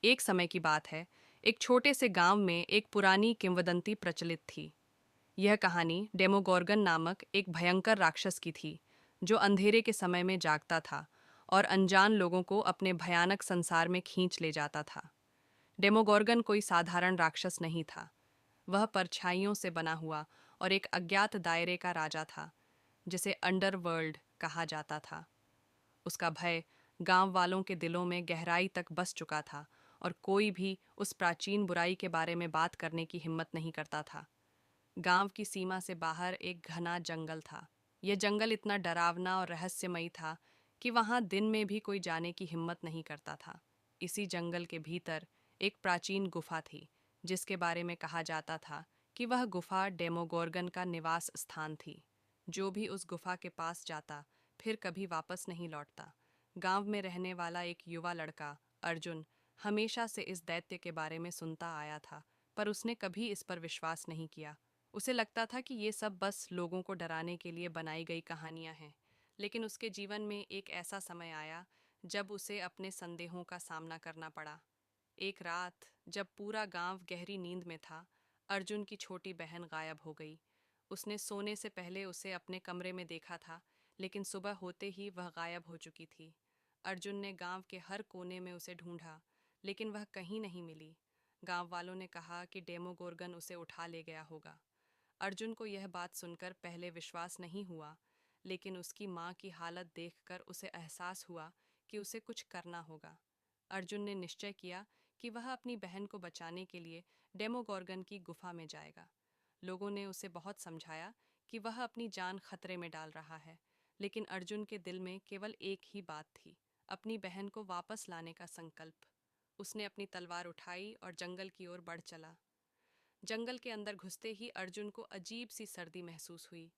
एक समय की बात है, एक छोटे से गांव में एक पुरानी किंवदंती प्रचलित थी। यह कहानी डेमोगोर्गन नामक एक भयंकर राक्षस की थी, जो अंधेरे के समय में जागता था और अनजान लोगों को अपने भयानक संसार में खींच ले जाता था। डेमोगोर्गन कोई साधारण राक्षस नहीं था। वह परछाइयों से बना हुआ और एक अज्ञात दायरे का राजा था, जिसे अंडरवर्ल्ड कहा जाता था। उसका भय गांव वालों के दिलों में गहराई तक बस चुका था और कोई भी उस प्राचीन बुराई के बारे में बात करने की हिम्मत नहीं करता था। गांव की सीमा से बाहर एक घना जंगल था। यह जंगल इतना डरावना और रहस्यमयी था कि वहां दिन में भी कोई जाने की हिम्मत नहीं करता था। इसी जंगल के भीतर एक प्राचीन गुफा थी, जिसके बारे में कहा जाता था कि वह गुफा डेमोगोर्गन का निवास स्थान थी। जो भी उस गुफा के पास जाता फिर कभी वापस नहीं लौटता। गांव में रहने वाला एक युवा लड़का अर्जुन हमेशा से इस दैत्य के बारे में सुनता आया था, पर उसने कभी इस पर विश्वास नहीं किया। उसे लगता था कि ये सब बस लोगों को डराने के लिए बनाई गई कहानियां हैं। लेकिन उसके जीवन में एक ऐसा समय आया जब उसे अपने संदेहों का सामना करना पड़ा। एक रात जब पूरा गांव गहरी नींद में था, अर्जुन की छोटी बहन गायब हो गई। उसने सोने से पहले उसे अपने कमरे में देखा था, लेकिन सुबह होते ही वह गायब हो चुकी थी। अर्जुन ने गांव के हर कोने में उसे ढूंढा, लेकिन वह कहीं नहीं मिली। गांव वालों ने कहा कि डेमोगोर्गन उसे उठा ले गया होगा। अर्जुन को यह बात सुनकर पहले विश्वास नहीं हुआ, लेकिन उसकी माँ की हालत देखकर उसे एहसास हुआ कि उसे कुछ करना होगा। अर्जुन ने निश्चय किया कि वह अपनी बहन को बचाने के लिए डेमोगोर्गन की गुफा में जाएगा। लोगों ने उसे बहुत समझाया कि वह अपनी जान खतरे में डाल रहा है, लेकिन अर्जुन के दिल में केवल एक ही बात थी, अपनी बहन को वापस लाने का संकल्प। उसने अपनी तलवार उठाई और जंगल की ओर बढ़ चला। जंगल के अंदर घुसते ही अर्जुन को अजीब सी सर्दी महसूस हुई।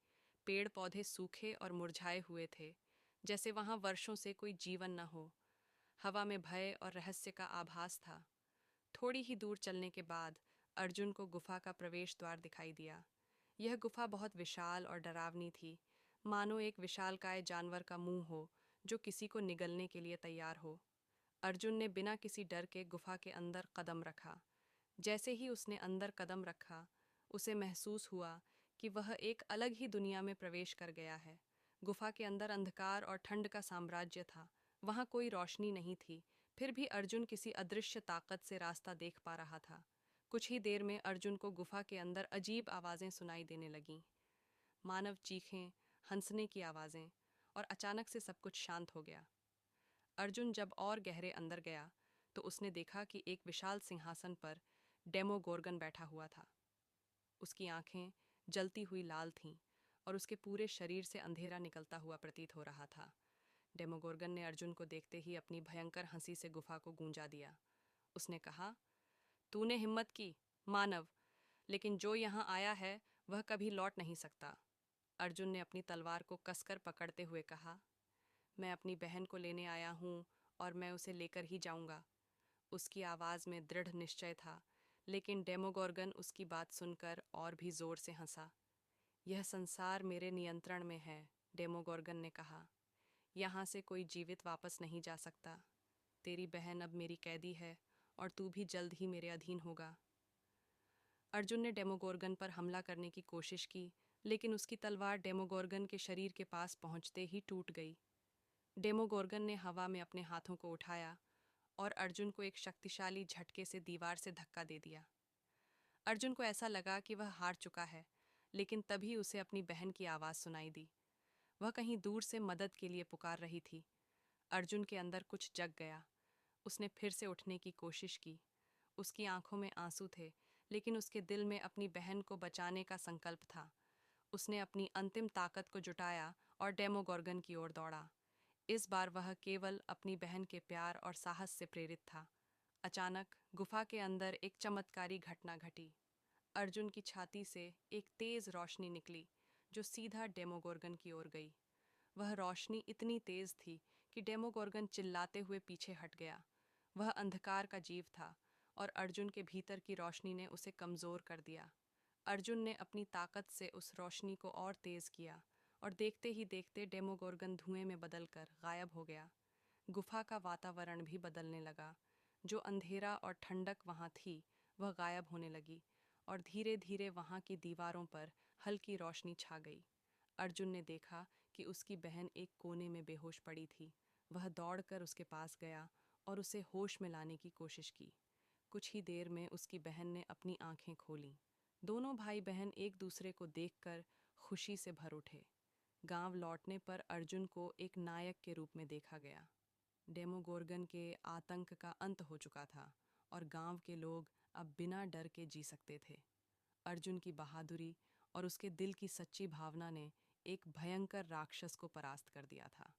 पेड़ पौधे सूखे और मुरझाए हुए थे, जैसे वहां वर्षों से कोई जीवन न हो। हवा में भय और रहस्य का आभास था। थोड़ी ही दूर चलने के बाद अर्जुन को गुफा का प्रवेश द्वार दिखाई दिया। यह गुफा बहुत विशाल और डरावनी थी, मानो एक विशालकाय जानवर का मुंह हो जो किसी को निगलने के लिए तैयार हो। अर्जुन ने बिना किसी डर के गुफा के अंदर कदम रखा। जैसे ही उसने अंदर कदम रखा, उसे महसूस हुआ कि वह एक अलग ही दुनिया में प्रवेश कर गया है। गुफा के अंदर अंधकार और ठंड का साम्राज्य था। वहां कोई रोशनी नहीं थी, फिर भी अर्जुन किसी अदृश्य ताकत से रास्ता देख पा रहा था। कुछ ही देर में अर्जुन को गुफा के अंदर अजीब आवाजें सुनाई देने लगीं। मानव चीखें, हंसने की आवाजें, और अचानक से सब कुछ शांत हो गया। अर्जुन जब और गहरे अंदर गया, तो उसने देखा कि एक विशाल सिंहासन पर डेमोगोर्गन बैठा हुआ था। उसकी आंखें जलती हुई लाल थीं और उसके पूरे शरीर से अंधेरा निकलता हुआ प्रतीत हो रहा था। डेमोगोर्गन ने अर्जुन को देखते ही अपनी भयंकर हंसी से गुफा को गूंजा दिया। उसने कहा, तूने हिम्मत की, मानव, लेकिन जो यहाँ आया है वह कभी लौट नहीं सकता। अर्जुन ने अपनी तलवार को कसकर पकड़ते हुए कहा, मैं अपनी बहन को लेने आया हूँ और मैं उसे लेकर ही जाऊंगा। उसकी आवाज़ में दृढ़ निश्चय था, लेकिन डेमोगोर्गन उसकी बात सुनकर और भी जोर से हंसा। यह संसार मेरे नियंत्रण में है, डेमोगोर्गन ने कहा। यहाँ से कोई जीवित वापस नहीं जा सकता। तेरी बहन अब मेरी कैदी है और तू भी जल्द ही मेरे अधीन होगा। अर्जुन ने डेमोगोर्गन पर हमला करने की कोशिश की, लेकिन उसकी तलवार डेमोगोर्गन के शरीर के पास पहुंचते ही टूट गई। डेमोगोर्गन ने हवा में अपने हाथों को उठाया और अर्जुन को एक शक्तिशाली झटके से दीवार से धक्का दे दिया। अर्जुन को ऐसा लगा कि वह हार चुका है, लेकिन तभी उसे अपनी बहन की आवाज़ सुनाई दी। वह कहीं दूर से मदद के लिए पुकार रही थी। अर्जुन के अंदर कुछ जग गया। उसने फिर से उठने की कोशिश की। उसकी आंखों में आंसू थे, लेकिन उसके दिल में अपनी बहन को बचाने का संकल्प था। उसने अपनी अंतिम ताकत को जुटाया और डेमोगोर्गन की ओर दौड़ा। इस बार वह केवल अपनी बहन के प्यार और साहस से प्रेरित था। अचानक गुफा के अंदर एक चमत्कारी घटना घटी। अर्जुन की छाती से एक तेज रोशनी निकली, जो सीधा डेमोगोर्गन की ओर गई। वह रोशनी इतनी तेज थी कि डेमोगोर्गन चिल्लाते हुए पीछे हट गया। वह अंधकार का जीव था और अर्जुन के भीतर की रोशनी ने उसे कमजोर कर दिया। अर्जुन ने अपनी ताकत से उस रोशनी को और तेज किया और देखते ही देखते डेमोगोर्गन धुएं में बदलकर गायब हो गया। गुफा का वातावरण भी बदलने लगा। जो अंधेरा और ठंडक वहाँ थी वह गायब होने लगी और धीरे धीरे वहाँ की दीवारों पर हल्की रोशनी छा गई। अर्जुन ने देखा कि उसकी बहन एक कोने में बेहोश पड़ी थी। वह दौड़कर उसके पास गया और उसे होश में लाने की कोशिश की। कुछ ही देर में उसकी बहन ने अपनी आंखें खोलीं। दोनों भाई बहन एक दूसरे को देखकर खुशी से भर उठे। गांव लौटने पर अर्जुन को एक नायक के रूप में देखा गया। डेमोगोर्गन के आतंक का अंत हो चुका था और गांव के लोग अब बिना डर के जी सकते थे। अर्जुन की बहादुरी और उसके दिल की सच्ची भावना ने एक भयंकर राक्षस को परास्त कर दिया था।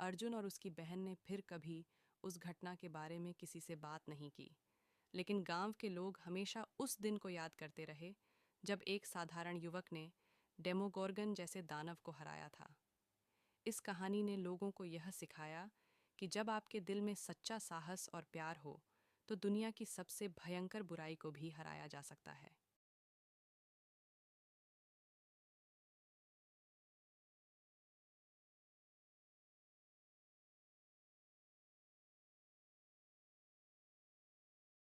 अर्जुन और उसकी बहन ने फिर कभी उस घटना के बारे में किसी से बात नहीं की, लेकिन गांव के लोग हमेशा उस दिन को याद करते रहे जब एक साधारण युवक ने डेमोगोर्गन जैसे दानव को हराया था। इस कहानी ने लोगों को यह सिखाया कि जब आपके दिल में सच्चा साहस और प्यार हो तो दुनिया की सबसे भयंकर बुराई को भी हराया जा सकता है।